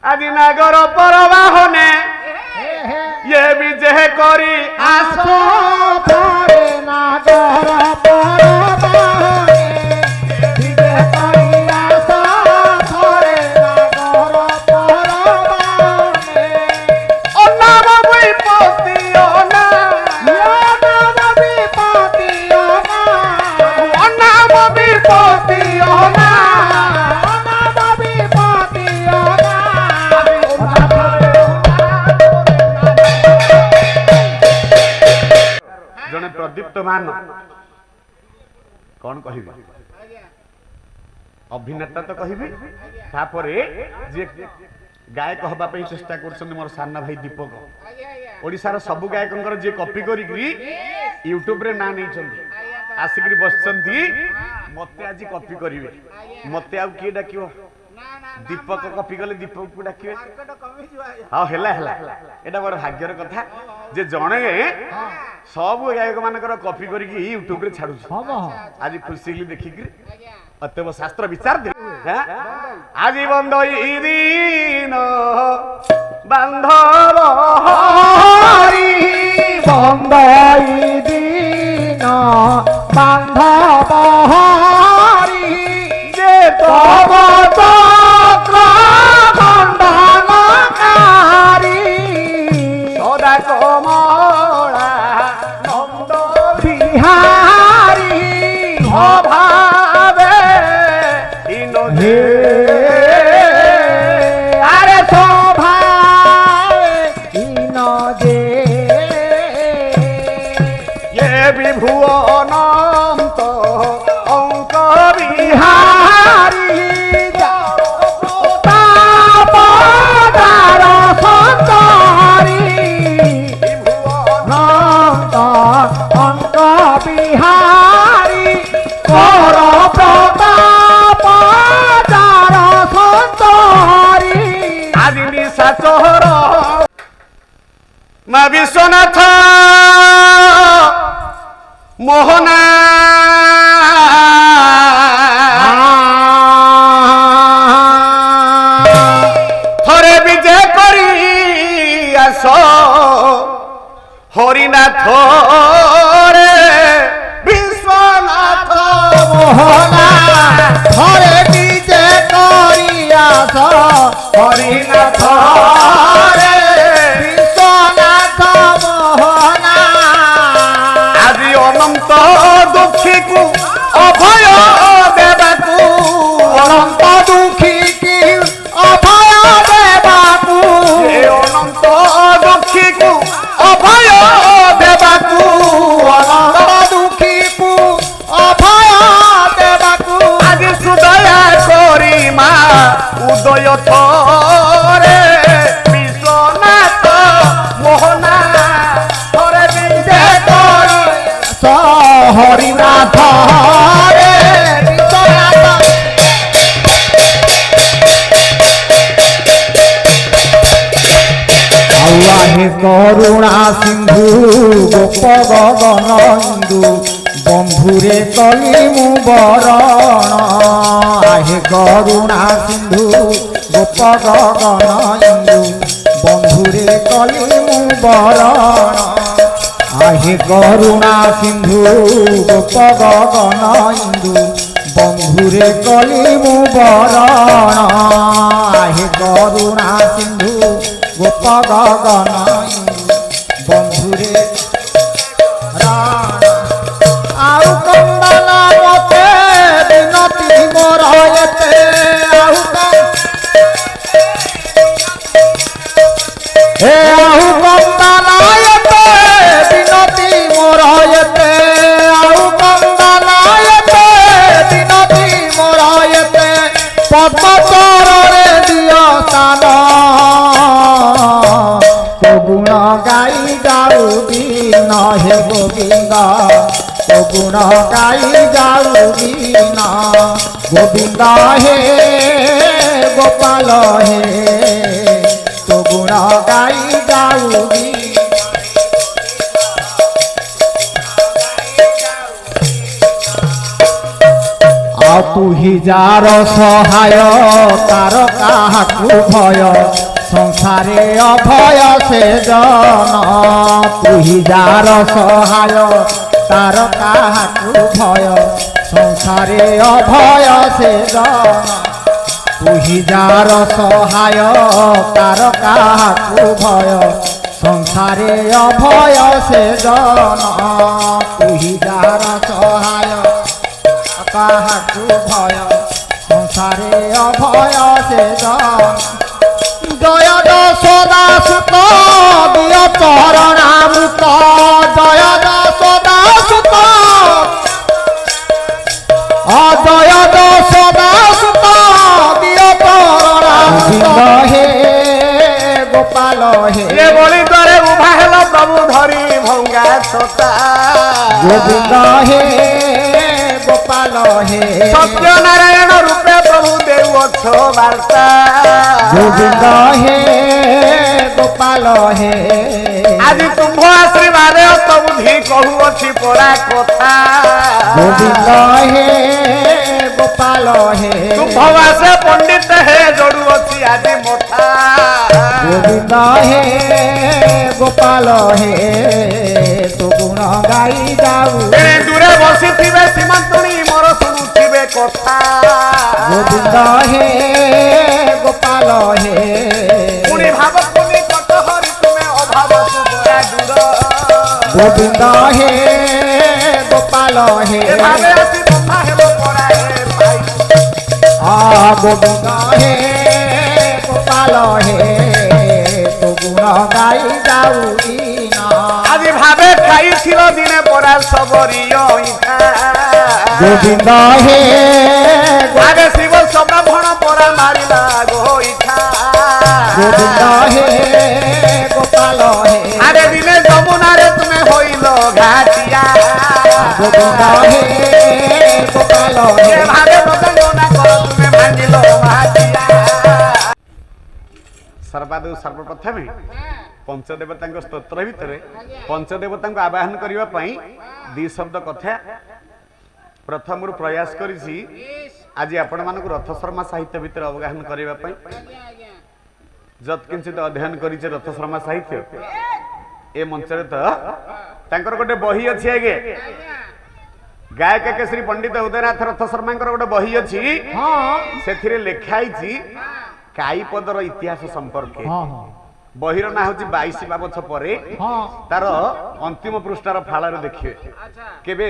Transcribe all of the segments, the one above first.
আজি নাগর পরবাহনে ये विजय करी आसो धरे नागर परबाहने विजय करी आसो धरे नागर परबाहने ओ नाम विपत्ति ओ नाम विपत्ति ओ नाम विपत्ति ओ जने प्रदीप्तमान कौन कहिबे अभिनेता तो कहिबे तापरे जे गायक हबा पई चेष्टा करछन मोर सान्ना भाई दीपक ओडिसा रो सब गायकंकर जे कॉपी करी यूट्यूब रे ना नै छथि आसिकरी बसछथि मते आज कॉपी करिवे मते आ के डाकियो दीपक कॉपी कले दीपक को डाकिवे हां हेला हेला एटा बड़ भाग्यर कथा जे जणे सब गायक मानकर कॉपी करके यूट्यूब रे छाडू आज खुशी देखी अतव शास्त्र विचार दे आज बंद दिन बांधव हरि बंद दिन बांधव हरि जे तव चक्र खंडनकारी सदा कमला नंद बिहारी भावे इन हे अरे शोभावे इन जे ये विभुवनंत अंक बिहारी तापदार संचारी नंद अंक बिहारी कर प्रताप जार संचारी आदि निशा चोर मा विश्वनाथ मोहना थरे विजय करी आस हरिनाथ रे विश्वनाथ मोहना हरे विजय करियास हरिनाथ रे विश्वनाथ मोहना आदि अनंत दुखी को अभय देवाकू अनंत दुखी की अभय देवाकू अनंत दुखी को अभय देवाकू अनंत दुखी को अभय देवाकू आज सुदया करी मा उदय थरे विश्वनाथ मोहना थरे विजय करी हरिनाथ रे विश्वनाथ हे करुणा सिंधु गोप गगन इंदु बंधुरे कली मु बरण हे करुणा सिंधु गोप गगन इंदु बंधुरे कली मु बरण हे करुणा सिंधु गोप गगन इंदु बंधुरे कली मु बरण हे करुणा सिंधु गोप गगन बंधुरे आउ कंदना मते बिनती मोर एते आउ हे आउ कंदना एते बिनती मोर एते आउ कंदना एते बिनती मोर एते पद्म चरणे दियो स्थान गुण गाई जाऊ दीन हे गोविंद गुण गाई जाऊ दीन गोविंद हे गोपाल हे तो गुण गाई जाऊ दीन তুহি যার সহায় তার কাহাকু ভয় সংসারে অভয় সে জন তুহি যার সহায় তার কাহাকু ভয় সংসারে অভয় সে জন তুহি যার সহায় তার কাহাকু ভয় সংসারে অভয় সে জন তুহি যার সহায় কাহাকু ভয় সংসারে অভয় সে জন জয় যশোদা সুত দিয় চরণামৃত জয় যশোদা সুত অজয় যশোদা সুত দিয় চরণামৃত হে গোপাল হে বলি তরে উভা হেল প্রভু ধরি ভঙ্গা সতা গোবিন্দ হে গোপাল হে সত্যনারায়ণ রূপে প্রভু দেউছ বার্তা গোবিন্দ হে গোপাল হে আজ তুম্ভ আশীর্বাদে তবুধি কহুଅছি পরা কথা গোবিন্দ হে গোপাল হে তুম্ভ বাসে পণ্ডিত হে জড়ুଅছি আଜି মথা গোবিন্দ হে গোপাল হে তু গুণ গাই যাও দূরে বসিথিবে সীমান্তনী মোর শুনুথিবে কথা গোবিন্দ হে গোপাল হে পুনি ভাব পুনি কত হরি তুমে অভাব সুবরা দূর গোবিন্দ হে গোপাল হে এভাবে আসি কথা হেব পরা হে ভাই গোবিন্দ হে গোপাল হে তু গুণ গাই যাও আজি ভাবে খাইছিল দিনে পরা সবরিয় ইঠা গোবিন্দ হে আগে শিব সব্রাহ্মণ পরা মারিলা গোইঠা গোবিন্দ হে গোপাল হে আরে দিনে যমুনারে তুমি হইল ঘাটিয়া গোবিন্দ হে গোপাল হে ভাবে প্রসঙ্গনা কর তুমি ভাঙিল মাটিয়া সর্বাদৌ সর্বপ্রথমে পঞ্চদেবতাଙ୍କ ସ୍ତୋତ୍ର ଭିତରେ ପଞ୍ଚଦେବତାଙ୍କୁ ଆବାହନ କରିବା ପାଇଁ ଦି ଶବ୍ଦ କଥା ପ୍ରଥମରୁ ପ୍ରୟାସ କରିଛି ଆଜି ଆପଣମାନଙ୍କୁ ରଥ ଶର୍ମା ସାହିତ୍ୟ ଭିତରେ ଅବଗାହନ କରିବା ପାଇଁ ଯତ୍କିଞ୍ଚିତ ଅଧ୍ୟୟନ କରିଛେ ରଥ ଶର୍ମା ସାହିତ୍ୟ ଏ ମଞ୍ଚରେ ତ ତାଙ୍କର ଗୋଟେ ବହି ଅଛି ଆଜ୍ଞା ଗାୟକ କେଶରୀ ପଣ୍ଡିତ ଉଦୟନାଥ ରଥ ଶର୍ମାଙ୍କର ଗୋଟେ ବହି ଅଛି ସେଥିରେ ଲେଖା ହେଇଛି କାଇପଦର ଇତିହାସ ସମ୍ପର୍କେ ବହିର ନାଁ ହଉଛି 22 ବାବଛ ପରେ ତାର ଅନ୍ତିମ ପୃଷ୍ଠାର ଫାଳରେ ଦେଖିବେ କେବେ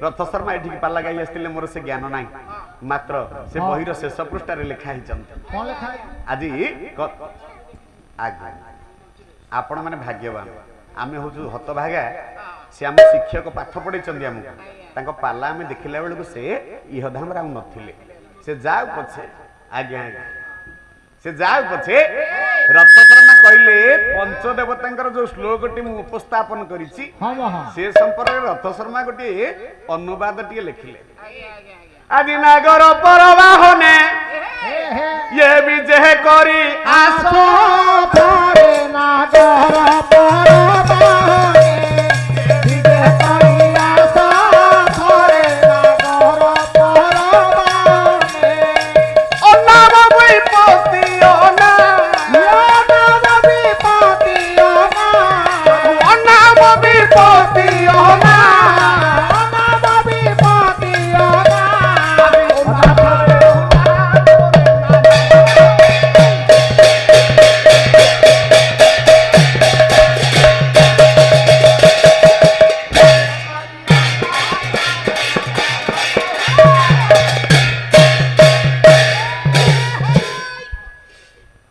ରଥ ଶର୍ମା ଏଠିକି ପାଲା ଗାଇ ଆସିଥିଲେ ମୋର ସେ ଜ୍ଞାନ ନାହିଁ ମାତ୍ର ସେ ବହିର ଶେଷ ପୃଷ୍ଠାରେ ଲେଖା ହେଇଛନ୍ତି ଆଜି ଆପଣ ମାନେ ଭାଗ୍ୟବାନ ଆମେ ହଉଛୁ ହତଭାଗା ସେ ଆମ ଶିକ୍ଷକ ପାଠ ପଢେଇଛନ୍ତି ଆମକୁ ତାଙ୍କ ପାଲା ଆମେ ଦେଖିଲା ବେଳକୁ ସେ ଇହଧାମରେ ଆଉ ନଥିଲେ ସେ ଯାଉ ପଛେ ଆଜ୍ଞା ଆଜ୍ଞା ସେ ଯାଉ ପଛେ ରଥ ଶର୍ମା କହିଲେ ପଞ୍ଚଦେବତାଙ୍କର ଯୋଉ ଶ୍ଲୋକଟି ମୁଁ ଉପସ୍ଥାପନ କରିଛି ସେ ସମ୍ପର୍କରେ ରଥ ଶର୍ମା ଗୋଟିଏ ଅନୁବାଦ ଟିକେ ଲେଖିଲେ ଆଜି ନାଗର ପରବାହନେ ଇଏ ବିଜେ କରି ଆସ ନାଗର ପରବାହନେ ବିଜେ କରି ଆସ ଥରେ ନାଗର ପରବାହନେ ଅନାମ ବିପତ୍ତି ଅନା ନାମ ବିପତ୍ତି ଅନା ଅନାମ ବିପତ୍ତି ଅନା ନାମ ବିପତ୍ତି ଅନା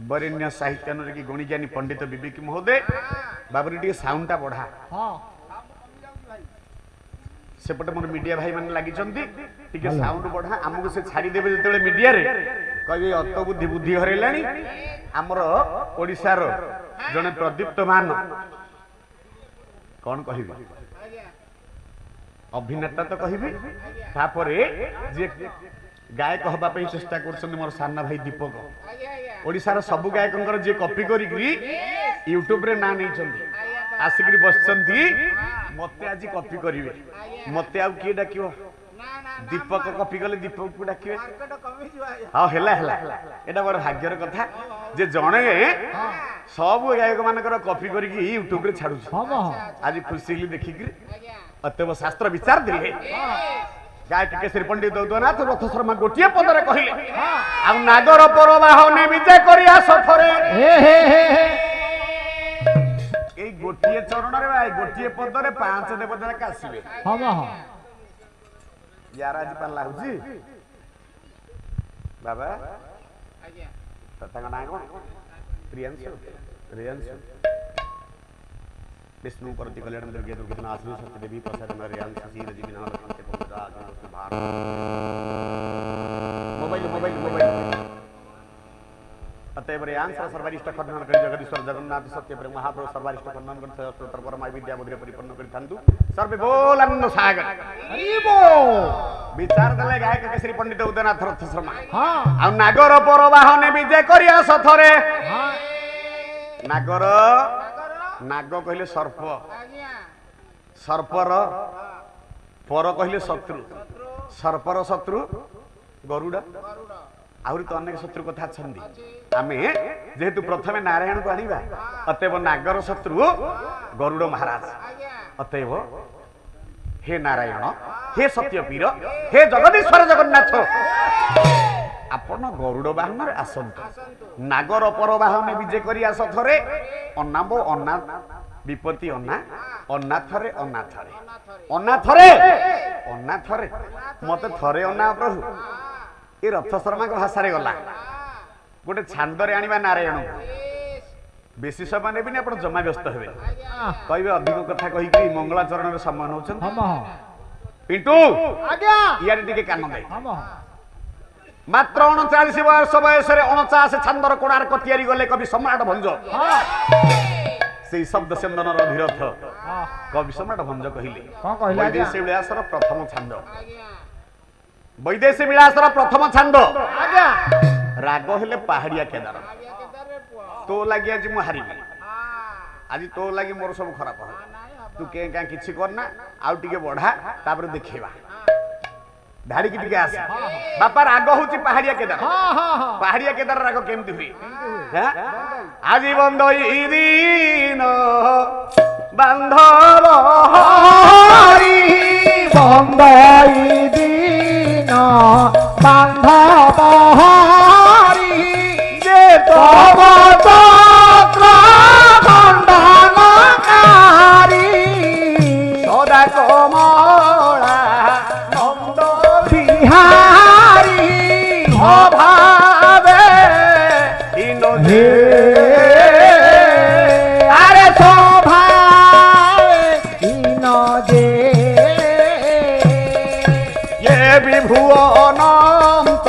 बरेण्य साहित्य की गुणीज्ञानी पंडित विवेकी महोदय बाबरी टी साउंडटा बढ़ा सेपटे मोर मीडिया भाई माने लागि टिके साउंड बढ़ा आमको से छाड़ी देबे जतले मीडिया रे कहबे अत बुद्धि बुद्धि हरेलानी हमर ओडिसा रो जने प्रदीप्त मान कौन कहबे अभिनेता तो कहबे तापरे जे गायक हवा पे चेष्टा करछन मोर सान्ना भाई दीपक ओडिसा रो सब गायकंकर जे कॉपी करी यूट्यूब रे ना नै चंदी आसिकरी बसचंती मते आज कॉपी करिवे मते आउ के डाकियो ଦୀପକ କପି କଲେ ଦୀପକକୁ ଡାକିବେ ହଁ ହେଲା ହେଲା ଏଇଟା ବଡ ଭାଗ୍ୟର କଥା ଯେ ଜଣେ ସବୁ ଗାୟକ ମାନଙ୍କର କପି କରିକି ୟୁଟ୍ୟୁବ ରେ ଛାଡୁଛି ଆଜି ଖୁସି ହେଲି ଦେଖିକିରି ଅତଏବ ଶାସ୍ତ୍ର ବିଚାର ଦେଲେ ଗାୟକ କେଶରୀ ପଣ୍ଡିତ ଦୌଦନାଥ ରଥ ଶର୍ମା ଗୋଟିଏ ପଦରେ କହିଲେ ଆଉ ନାଗର ପରବାହନେ ବିଜେ କରି ଆସ ଥରେ এই গোটিয়ে চরণরে ভাই গোটিয়ে পদরে পাঁচ দেবতা আসিবে ইয়ার আজ পাল্লা হচ্ছে বাবা তাঙ্ক না কোন প্রিয়াংশু রিয়াংশু विष्णु परति कल्याण दुर्गे दुर्गे नासनु सत्य देवी प्रसाद रियांश सीर जी बिना लखनते पहुंचा भारत मोबाइल मोबाइल मोबाइल अतएव रियांश सर्वरिष्ठ खंडन कर जगदीश्वर जगन्नाथ सत्य प्रेम महाप्रभु सर्वरिष्ठ खंडन कर स्तोत्र परम विद्या बुद्धि परिपूर्ण कर थांतु सर्वे बोल अन्न सागर हरि बोल विचार दले गायक केशरी पंडित उदयनाथ रथ शर्मा हां आ नागर परवाहने विजय करिया सथरे हां नागर नाग कहले सर्प सर्पर पर कहले शत्रु सर्पर शत्रु गरुड़ आहरी तो अनेक शत्रु कथा छंदी आमे जेहेतु प्रथमे नारायण को आनिबा अतएव नागर शत्रु गरुड़ महाराज अतएव हे नारायण हे सत्यवीर हे जगदीश्वर जगन्नाथ आपण गरुड़ वाहन आसंत नागर पर वाहन विजय करी आस थरे अनाब अना विपत्ति अना अना थरे अना थरे अना थरे अना थरे मते थरे अना प्रभु ये रथ शर्मा को भाषा रे गला गोटे छांदरे आनिबा नारायण बेसी समय नेबिनी आपण जमा व्यस्त हेबे कहबे अधिक कथा कहि कि मंगलाचरण रे सम्मान होछन पिंटू आज्ञा यार टिके कान दे मात्र 39 वर्ष बयस 49 छंदर कोणार्क तैयारी गले कवि सम्राट भंज से शब्द चंदन रधिरथ कवि सम्राट भंज कहिले वैदेशी विलासर प्रथम छंद वैदेशी विलासर प्रथम छंद राग हेले पहाड़िया केदार तो लगी आज मु हारिबी आज तो लगी मोर सब खराब हो तू के का किछि करना आउ टिके बढ़ा तापर देखिबा धाड़ी की टिके आस बापा राग होची पहाड़िया केदार पहाड़िया केदार राग केमती हुई आज बंद ई दिन बांधव हरि बंद ई दिन बांधव हरि जे तव चक्र खंडनकारी सदा कमला नंद बिहारी अभावे इन हे अरे शोभावे इन जे ये विभुवनंत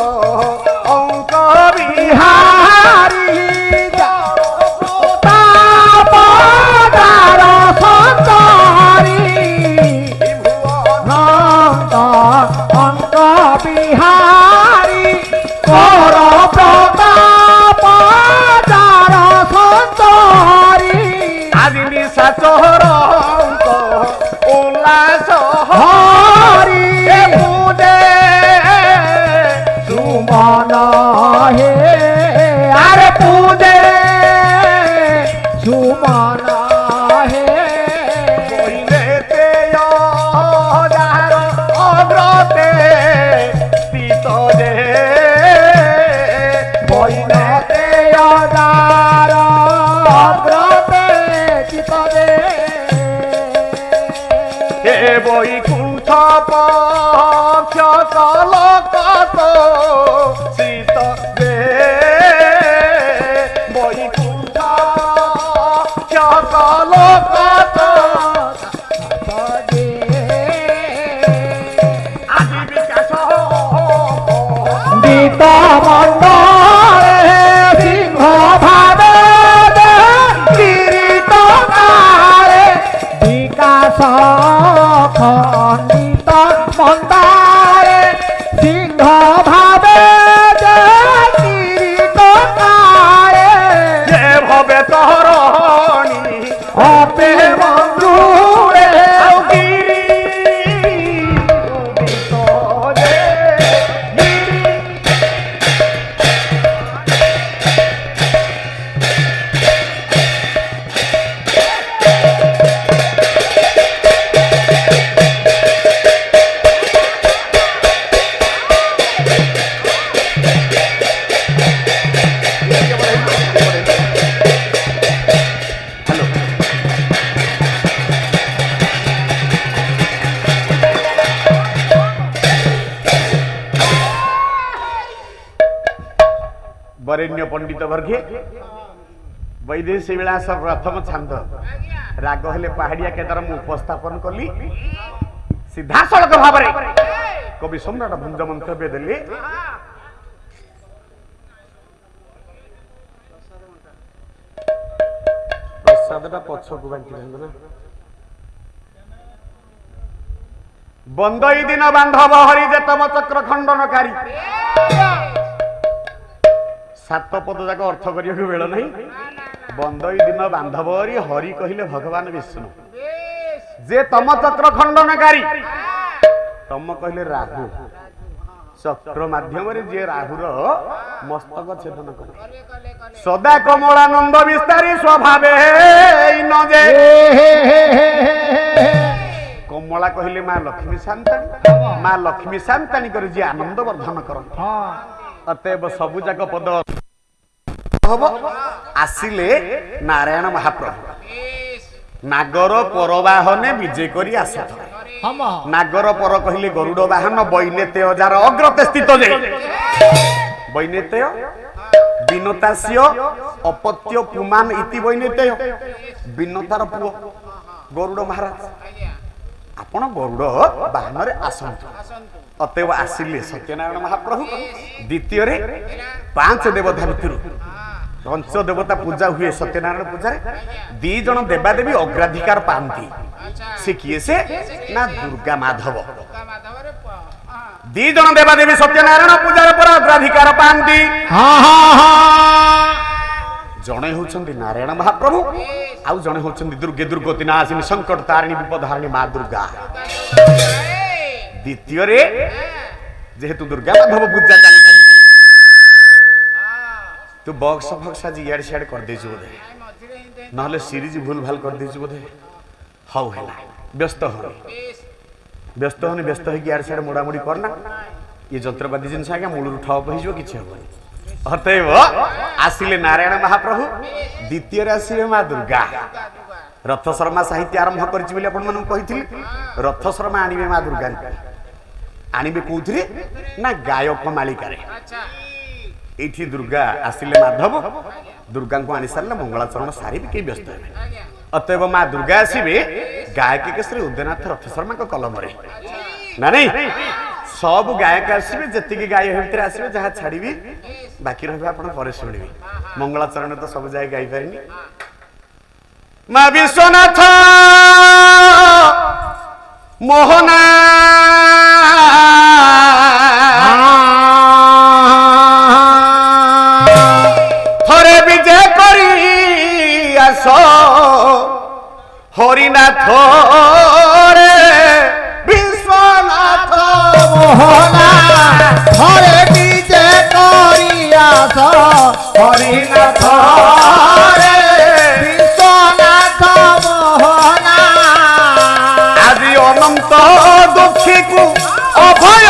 अंक बिहारी तापदार संतारी नंद अंक बिहारी कर प्रताप दार संतारी आदि निशाचर अंक उल्लास हरि पूजे सुमन हे अरे पूजे सुमन हे कहिले तेय जार अग्रते स्थित जे बहिनते अदार अग्रते चितदे हे वैकुंठ पक्ष कलकत सीत दे वैकुंठ पक्ष कलकत आदि विकास गीत मंडले सिंह भावे किरीट काले विकास खंडित मंदारे सिंह भावे किरीट काले जे भवे तोहरणी अपे मंजुरे गिरी ବରେଣ୍ୟ ପଣ୍ଡିତ ବର୍ଗେ ବୈଦେଶୀ ବିଳାସ ପ୍ରଥମ ଛାନ୍ଦ ରାଗ ହେଲେ ପାହାଡିଆ କେଦାର ମୁଁ ଉପସ୍ଥାପନ କଲି ସିଧାସଳଖ ଭାବରେ କବି ସମ୍ରାଟ ଭଞ୍ଜ ମନ୍ତବ୍ୟ ଦେଲେ ପ୍ରସାଦଟା ପଛକୁ ବାଣ୍ଟି ଦିଅନ୍ତୁ ନା ବନ୍ଦଇ ଦିନ ବାନ୍ଧବ ହରି ଯେ ତମ ଚକ୍ର ଖଣ୍ଡନକାରୀ ସାତ ପଦ ଯାକ ଅର୍ଥ କରିବାକୁ ବେଳ ନାହିଁ ବନ୍ଦଇ ଦିନ ବାନ୍ଧବ ହରି ହରି କହିଲେ ଭଗବାନ ବିଷ୍ଣୁ ଯେ ତମ ଚକ୍ର ଖଣ୍ଡନକାରୀ ତମ କହିଲେ ରାହୁ ଚକ୍ର ମାଧ୍ୟମରେ ଯିଏ ରାହୁର ମସ୍ତକ ଛେଦନ କରେ ସଦା କମଳାନନ୍ଦ ବିସ୍ତାରୀ ସ୍ୱଭାବେ ନଜେ କମଳା କହିଲେ ମା ଲକ୍ଷ୍ମୀ ସାନ୍ତାଣୀ ମା ଲକ୍ଷ୍ମୀ ସାନ୍ତାଣୀ କରି ଯିଏ ଆନନ୍ଦ ବର୍ଦ୍ଧନ କରନ୍ତି ଅତଏବ ସବୁ ଯାକ ପଦ ହବ ଆସିଲେ ନାରାୟଣ ମହାପ୍ରଭୁ ନାଗର ପରବାହନେ ବିଜେ କରି ଆସୁଥିଲେ ନାଗର ପର କହିଲେ ଗରୁଡ଼ ବାହନ ବୈନେତେୟ ଯାର ଅଗ୍ରତେ ସ୍ଥିତ ଯେ ବୈନେତେୟ ବିନତାସ୍ୟ ଅପତ୍ୟ ପୁମାନ ଇତି ବୈନେତେୟ ବିନତାର ପୁଅ ଗରୁଡ଼ ମହାରାଜ ଆପଣ ଗରୁଡ଼ ବାହନରେ ଆସନ୍ତୁ ଅତଏବ ଆସିଲେ ସତ୍ୟନାରାୟଣ ମହାପ୍ରଭୁ ଦ୍ୱିତୀୟରେ ପାଞ୍ଚ ଦେବତା ଭିତରୁ ପଞ୍ଚ ଦେବତା ପୂଜା ହୁଏ ସତ୍ୟନାରାୟଣ ପୂଜାରେ ଦି ଜଣ ଦେବାଦେବୀ ଅଗ୍ରାଧିକାର ପାଆନ୍ତି ସେ କିଏ ସେ ନା ଦୁର୍ଗା ମାଧବ ଦି ଜଣ ଦେବାଦେବୀ ସତ୍ୟନାରାୟଣ ପୂଜାରେ ପରେ ଅଗ୍ରାଧିକାର ପାଆନ୍ତି ଜଣେ ହଉଛନ୍ତି ନାରାୟଣ ମହାପ୍ରଭୁ ଆଉ ଜଣେ ହଉଛନ୍ତି ଦୁର୍ଗେ ଦୁର୍ଗତି ନାଶିନୀ ସଂକଟ ତାରିଣୀ ବିପଦ ହାରିଣୀ ମା ଦୁର୍ଗା ଦ୍ୱିତୀୟରେ ଯେହେତୁ ଦୁର୍ଗା ମାଧବ ପୂଜା ଚାଲିଛି ତୁ ବକ୍ସ ଫକ୍ସ ଆଜି ଇଆଡେ ସିଆଡେ କରିଦେଇଛୁ ବୋଧେ ନହେଲେ ସିରିଜ ଭୁଲ ଭାଲ କରିଦେଇଛୁ ବୋଧେ ହଉ ହେଲା ବ୍ୟସ୍ତ ହଉନି ବ୍ୟସ୍ତ ହେଇକି ଇଆଡେ ସିଆଡେ ମୋଡାମୋଡି କରନା ଇଏ ଯନ୍ତ୍ରପାତି ଜିନିଷ ଆଜ୍ଞା ମୂଳରୁ ଠପ ହେଇଯିବ କିଛି ହବନି ଅତଏବ ଆସିଲେ ନାରାୟଣ ମହାପ୍ରଭୁ ଦ୍ୱିତୀୟରେ ଆସିଲେ ମା ଦୁର୍ଗା ରଥ ଶର୍ମା ସାହିତ୍ୟ ଆରମ୍ଭ କରିଛି ବୋଲି ଆପଣମାନଙ୍କୁ କହିଥିଲି ରଥ ଶର୍ମା ଆଣିବେ ମା ଦୁର୍ଗାଙ୍କୁ ଆଣିବେ କୋଉଥିରେ ନା ଗାୟକ ମାଳିକାରେ ଏଇଠି ଦୁର୍ଗା ଆସିଲେ ମାଧବ ଦୁର୍ଗାଙ୍କୁ ଆଣି ସାରିଲେ ମଙ୍ଗଳାଚରଣ ସାରିବେ କେହି ବ୍ୟସ୍ତ ହେବେ ଅତଏବ ମା ଦୁର୍ଗା ଆସିବେ ଗାୟକ କେଶରୀ ଉଦୟନାଥ ରଥ ଶର୍ମାଙ୍କ କଲମରେ ନା ନାଇଁ ସବୁ ଗାୟକ ଆସିବେ ଯେତିକି ଗାୟ ଭିତରେ ଆସିବେ ଯାହା ଛାଡିବି ବାକି ରହିବେ ଆପଣ ପରେ ଶୁଣିବେ ମଙ୍ଗଳାଚରଣ ତ ସବୁ ଯାଏ ଗାଇପାରିନି ମା ବିଶ୍ୱନାଥ ମୋହନା ଥରେ ବିଜେ କରି ଆସ হরিনাথ রে বিশ্বনাথ মোহনা হরে বিজে করিয়াস হরিনাথ রে বিশ্বনাথ মোহনা আজি অনন্ত দুঃখীকু অভয়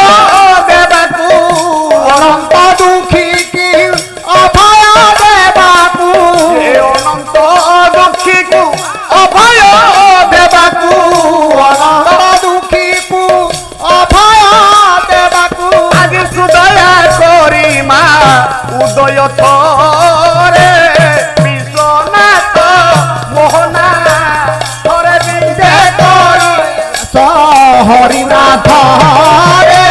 দেবাকু অনন্ত দুঃখী কি অভয় দেবাকু অনন্ত দুঃখীকু অভয় দেবাকু অনন্ত দুঃখী কু অভয় দেবাকু আজি সুদয়া করি মা উদয় থরে বিশ্বনাথ মোহনা থরে বিজে করি হরিনাথ রে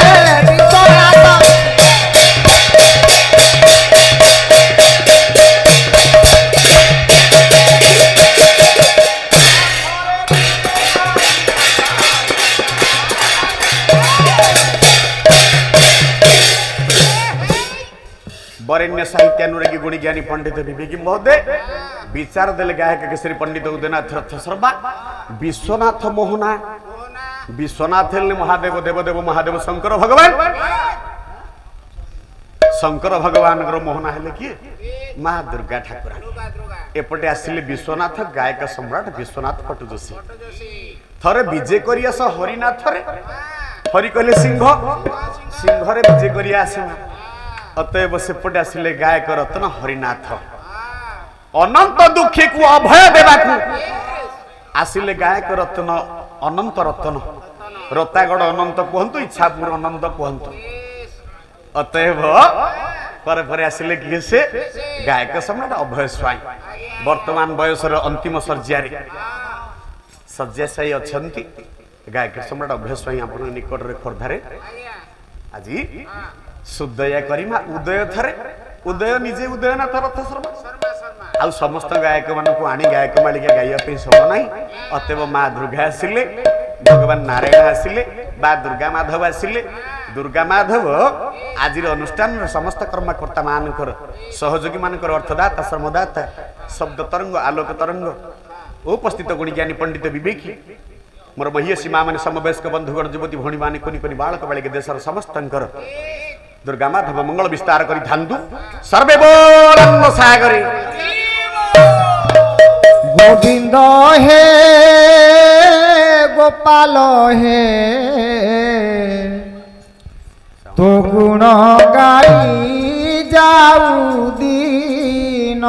বিশ্বনাথ बरेण्य साहित्यानुरागी गुणी ज्ञानी पंडित विवेकी महोदय विचार देले गायक केसरी पंडित उदयनाथ रथ शर्मा विश्वनाथ मोहना विश्वनाथ महादेव देवदेव महादेव शंकर भगवान शंकर भगवान मोहना हेले किए माँ दुर्गा ठाकुरा एपटे आसिले विश्वनाथ गायक सम्राट विश्वनाथ पटुजोशी थरे विजय करिया स हरिनाथ रे हरि कहले सिंह सिंह रे विजय करिया आसे अतएव सेपटे आसिले गायक रत्न हरिनाथ अनंत दुखी को अभय देवाकू आसिले गायक रत्न अनंत रत्न रतागढ़ अनंत कहतु इच्छापुर अनंत कहतु अतएव ପରେ ପରେ ଆସିଲେ କିଏ ସେ ଗାୟକ ସମ୍ରାଟ ଅଭୟ ସ୍ୱାଇଁ ବର୍ତ୍ତମାନ ବୟସର ଅନ୍ତିମ ଶଯ୍ୟାରେ ଶଯ୍ୟାଶାୟୀ ଅଛନ୍ତି ଗାୟକ ସମ୍ରାଟ ଅଭୟ ସ୍ୱାଇଁ ଆପଣଙ୍କ ନିକଟରେ ଖୋର୍ଦ୍ଧାରେ ଆଜି ସୁଦୟା କରିମା ଉଦୟ ଥରେ ଉଦୟ ନିଜେ ଉଦୟ ନା ରଥ ଶର୍ମା ଆଉ ସମସ୍ତ ଗାୟକ ମାନଙ୍କୁ ଆଣି ଗାୟକ ମାଳିକା ଗାଇବା ପାଇଁ ସମୟ ନାହିଁ ଅତଏବ ମା ଦୁର୍ଗା ଆସିଲେ ଭଗବାନ ନାରାୟଣ ଆସିଲେ ବା ଦୁର୍ଗା ମାଧବ ଆସିଲେ ଦୁର୍ଗା ମାଧବ ଆଜିର ଅନୁଷ୍ଠାନର ସମସ୍ତ କର୍ମକର୍ତ୍ତା ମାନଙ୍କର ସହଯୋଗୀ ମାନଙ୍କର ଅର୍ଥଦାତା ଶ୍ରମଦାତା ଶବ୍ଦ ତରଙ୍ଗ ଆଲୋକ ତରଙ୍ଗ ଉପସ୍ଥିତ ଗୁଣିଜ୍ଞାନୀ ପଣ୍ଡିତ ବିବେକୀ ମୋର ମହିଷୀ ମା ମାନେ ସମବୟସ୍କ ବନ୍ଧୁଗଣ ଯୁବତୀ ଭଉଣୀ ମାନେ କୁନି କୁନି ବାଳକ ବାଳିକା ଦେଶର ସମସ୍ତଙ୍କର ଦୁର୍ଗା ମାଧବ ମଙ୍ଗଳ ବିସ୍ତାର କରିଥାନ୍ତୁ ସର୍ବେ ବୋଲାନନ୍ଦ ସାଗରେ গোবিন্দ হে গোপাল হে তো গুণ গাই যাও দিন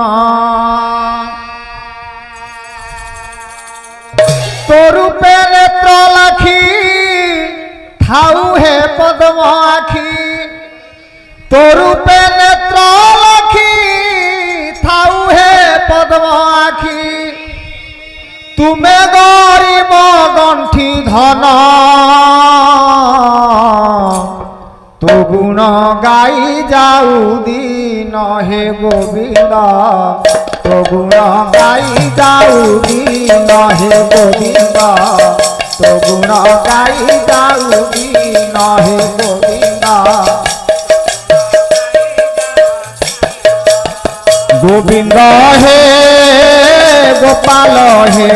তরূপে নেত্র লাখি থাউ হে পদ্ম আখি তরূপে নেত্র লাখি থাউ হে পদ্ম আখি তুমে গরিব গণ্ঠি ধন তো গুণ গাই যাও দিন হে গোবিন্দ তো গুণ গাই যাও দিন হে গোবিন্দ তো গুণ গাই যাও দিন হে গোবিন্দ গোবিন্দ হে গোপাল হে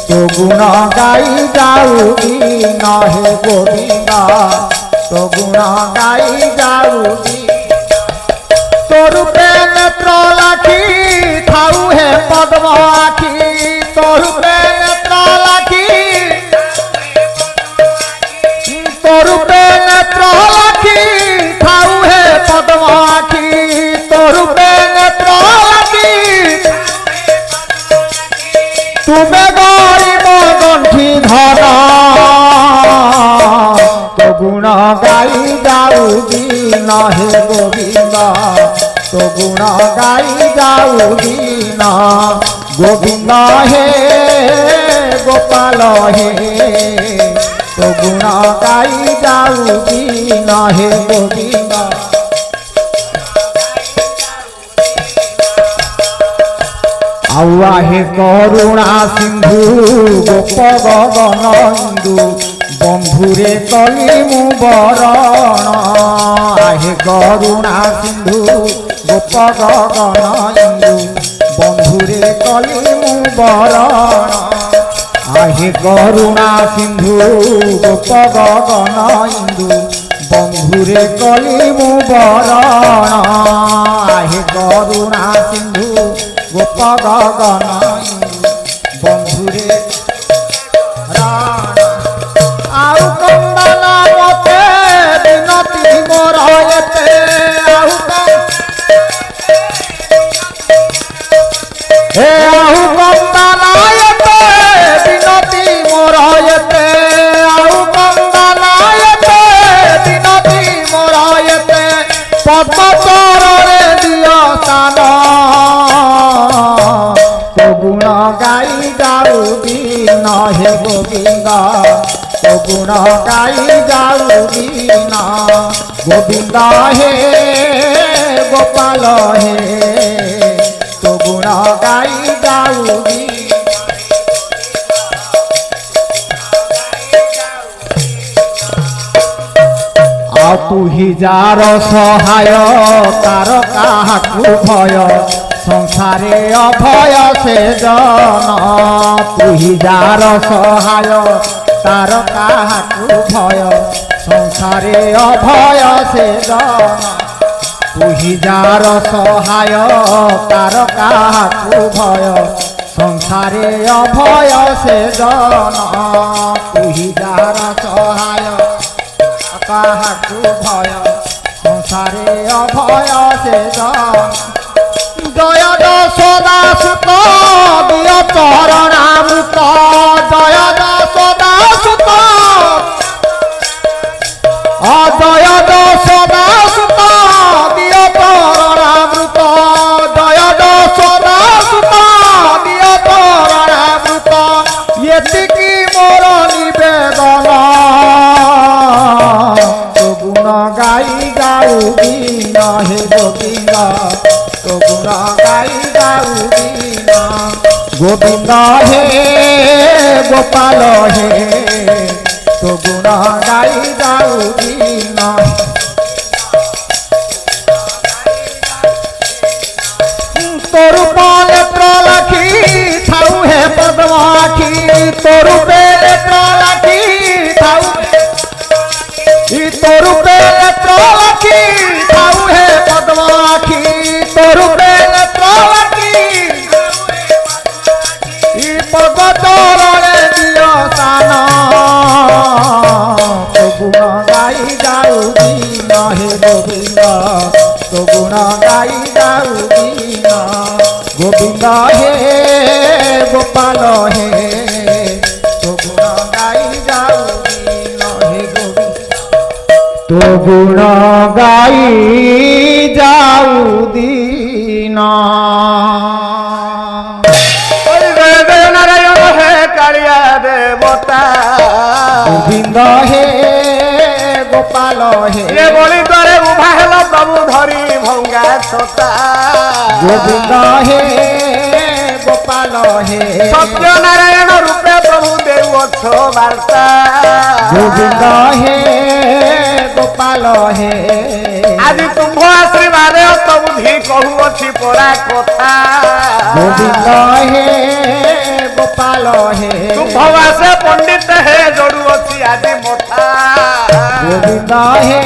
তো গুণ গাই যাও দিন হে গোবিন্দ তো গুণ গাই যাও তরূপে নেত্র লাখি থাউ হে পদ্ম আখি তরূপে নেত্র লাখি তরূপে নেত্র লাখি থাউ হে পদ্ম আখি তরূপে নেত্র লাখি তুমে গরিব গণ্ঠি ধর তো গুণ গাই যাও দিন হে গোবিন্দ তো গুণ গাই যাও দিন গোবিন্দ হে গোপাল হে তো গুণ গাই যাও দিন হে গোবিন্দ আউয়া হে করুণা সিন্ধু গোপ গগন ইন্দু বন্ধুরে কলি মু বরণ আহে করুণা সিন্ধু গোপ গগন ইন্দু বন্ধুরে কলি মু বরণ আহে করুণা সিন্ধু গোপ গগন ইন্দু বন্ধুরে কলি মু বরণ আহে করুণা সিন্ধু গোপ গগন বন্ধুরে আউ কন্দন মতে বিনতি মোর এতে আউ হে আউ কন্দন এতে বিনতি মোর এতে আউ কন্দন এতে বিনতি মোর এতে পদ্ম চরণে দিও স্থান তো গুণ গাই যাও দিন হে গোবিন্দ তো গুণ গাই যাও দিন গোবিন্দ হে গোপাল হে তো গুণ গাই যাও দিন ଆଉ ତୁହି ଯାର ସହାୟ ତାର କାହାକୁ ଭୟ ସଂସାରେ ଅଭୟ ସେ ଜନ ତୁହି ଯାର ସହାୟ ତାର କାହାକୁ ଭୟ ସଂସାରେ ଅଭୟ ସେ ଜନ ତୁହି ଯାର ସହାୟ ତାର କାହାକୁ ଭୟ ସଂସାରେ ଅଭୟ ସେ ଜନ ତୁହି ଯାର ସହାୟ কাহাকু ভয় সংসারে অভয় সে জয় যশোদা সুত দিয় চরণামৃত জয় যশোদা সুত অজয় যশোদা সুত ଦିନ ଗୋବିନ୍ଦ ହେ ଗୋପାଳ ହେ ତୋ ଗୁଣ ଗାଇ ଯାଉ ଦିନ ତୋ ରୂପ ନେତ୍ର ଲାଖି ଥାଉ ହେ ପଦ୍ମ ଆଖି ତୋ ରୂପେ ନେତ୍ର ଲାଖି ଥାଉ ତୋ ରୂପେ ନେତ୍ର ଲାଖି ଥାଉ ହେ ପଦ୍ମ ଆଖି ତୋ ରୂପେ ନେତ୍ର ଲାଖି ପଦ ଚରଣେ ଦିଅ ସ୍ଥାନ ତୋ ଗୁଣ ଗାଇ ଯାଉ ଦିନ ହେ ଗୋବିନ୍ଦ ତୋ ଗୁଣ ଗାଇ ଯାଉ ଦିନ ଗୋବିନ୍ଦ ହେ ଗୋପାଳ ହେ ତୋ ଗୁଣ ଗାଇ ଯାଉ ଦିନ ହେ ଗୋବିନ୍ଦ ତୋ ଗୁଣ ଗାଇ ଯାଉ ଦିନ ଜୟ ଜୟ ନାରାୟଣ ହେ କାଳିଆ ଦେବତା ଗୋବିନ୍ଦ ହେ ଗୋପାଳ ହେ ଏ ବଳି ଦ୍ୱାରେ ଉଭା ହେଲ ପ୍ରଭୁ ଧରି ଭଙ୍ଗା ଛତା ଗୋବିନ୍ଦ ହେ ଗୋପାଳ ହେ ସତ୍ୟ ନାରାୟଣ ରୂପେ ପ୍ରଭୁ ଦେଉଅଛ ବାର୍ତ୍ତା ଗୋବିନ୍ଦ ହେ ଗୋପାଳ ହେ ଆଜି ତୁମ୍ଭ ଆଶୀର୍ବାଦ ତ ବୁଦ୍ଧି କହୁଅଛି ପରା କଥା ଗୋବିନ୍ଦ ହେ ଗୋପାଳ ହେ ତୁମ୍ଭ ବାସେ ପଣ୍ଡିତ ହେ ଯୋଡୁଅଛି ଆଜି ମଥା ଗୋବିନ୍ଦ ହେ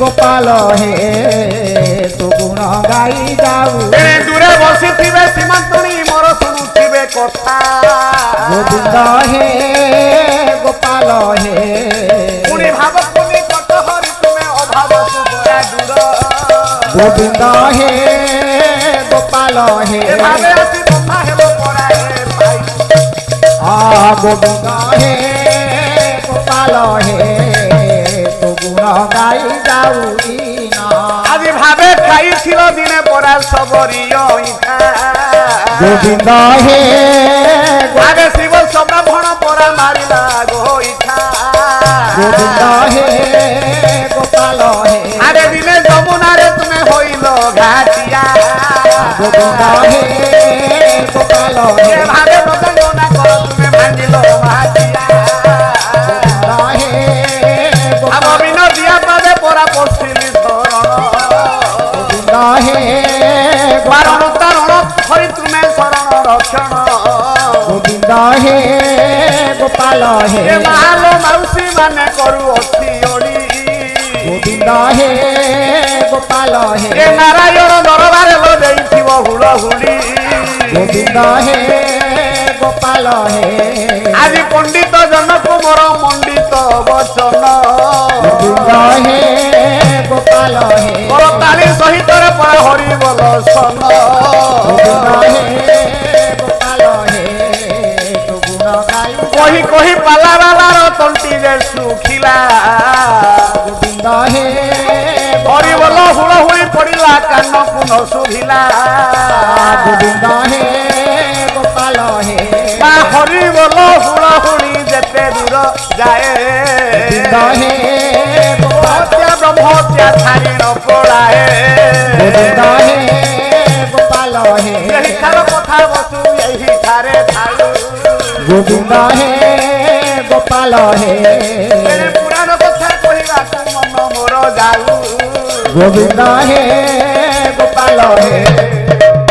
ଗୋପାଳ ହେ ତୋ ଗୁଣ ଗାଇ ଯାଉ ଏଣେ ଦୂରେ ବସିଥିବେ ସୀମାନ୍ତୁଣୀ ମୋର ଶୁଣୁଥିବେ କଥା ଗୋବିନ୍ଦ ହେ ଗୋପାଳ ହେ ପୁଣି ଭାବ ପୁଣି କଟହରି ତୁମେ ଅଭାବ ସୁବରା ଦୂର ଗୋବିନ୍ଦ ହେ ଗୋପାଳ ହେ ଏ ଭାବେ ଆସି କଥା ହେବ ପରା ଏ ଭାଇ ଗୋବିନ୍ଦ ହେ ଗୋପାଳ ହେ ତୋ ଗୁଣ ଗାଇ ଯାଉ ଦିନ ଆଜି ଭାବେ ଖାଇଥିଲ ଦିନେ ପରା ସବରିୟ ଇଠା ଗୋବିନ୍ଦ ହେ ଆଗେ ଶିବ ସବ୍ରାହ୍ମଣ ପରା ମାରିଲା ଗୋଇଠା ଗୋବିନ୍ଦ ହେ ଗୋପାଳ ହେ ଆରେ ଦିନେ ଯମୁନାରେ ତୁମେ ହୋଇଲ ଘାଟିଆ ଗୋବିନ୍ଦ ହେ ଗୋପାଳ ହେ ଏ ଭାବେ ମୃଦଙ୍ଗନା କର ତୁମେ ଭାଙ୍ଗିଲ ମାଟିଆ ଗୋବିନ୍ଦ ହେ ଆମ ବିନୋଦିଆ ପାଦେ ପରା ପଶିଲି ଶରଣ ଗୋବିନ୍ଦ ହେ ବାରଣ ତାରଣ ଧରି ତୁମେ ଶରଣ ରକ୍ଷଣ ଗୋବିନ୍ଦ ହେ ଗୋପାଳ ହେ ଏ ମାଲ ମାଉସୀ ମାନେ କରୁଅଛି ଓଳି ଗୋବିନ୍ଦ ହେ ଗୋପାଳ ହେ ଏ ନାରାୟଣ ଦରବାରେ ଲ ଦେଇଥିବ ହୁଳହୁଳି ଗୋବିନ୍ଦ ହେ ଗୋପାଳ ହେ ଆଜି ପଣ୍ଡିତ ଜନକୁ ମୋର ମଣ୍ଡିତ ବଚନ ଗୋବିନ୍ଦ ହେ ଗୋପାଳ ହେ କରତାଳି ସହିତରେ ପରା ହରି ବଲ ସନ ଗୋବିନ୍ଦ ହେ ଗୋପାଳ ହେ ତୋ ଗୁଣ ଗାଇ କହି କହି ପାଲା ବାଲାର ତଣ୍ଟିରେ ଶୁଖିଲା ଗୋବିନ୍ଦ ହେ ହରି ବଲ ହୁଳହୁଳି ପଡ଼ିଲା କାନକୁ ନ ଶୁଭିଲା ଗୋବିନ୍ଦ ହେ ଗୋପାଳ ହେ ବା ହରି ବଲ ହୁଳହୁଳି ଯେତେ ଦୂର ଯାଏ ଗୋବିନ୍ଦ ହେ ହତ୍ୟା ବ୍ରହ୍ମତ୍ୟା ଛାଡ଼ି ନ ପଳାଏ ଗୋବିନ୍ଦ ହେ ଗୋପାଳ ହେ ଏହି ଠାର କଥା ବସୁ ଏହି ଠାରେ ଥାଉ ଗୋବିନ୍ଦ ହେ ଗୋପାଳ ହେ ଏଣେ ପୁରାଣ କଥା କହିବାକୁ ମନ ମୋର ଯାଉ ଗୋବିନ୍ଦ ହେ ଗୋପାଳ ହେ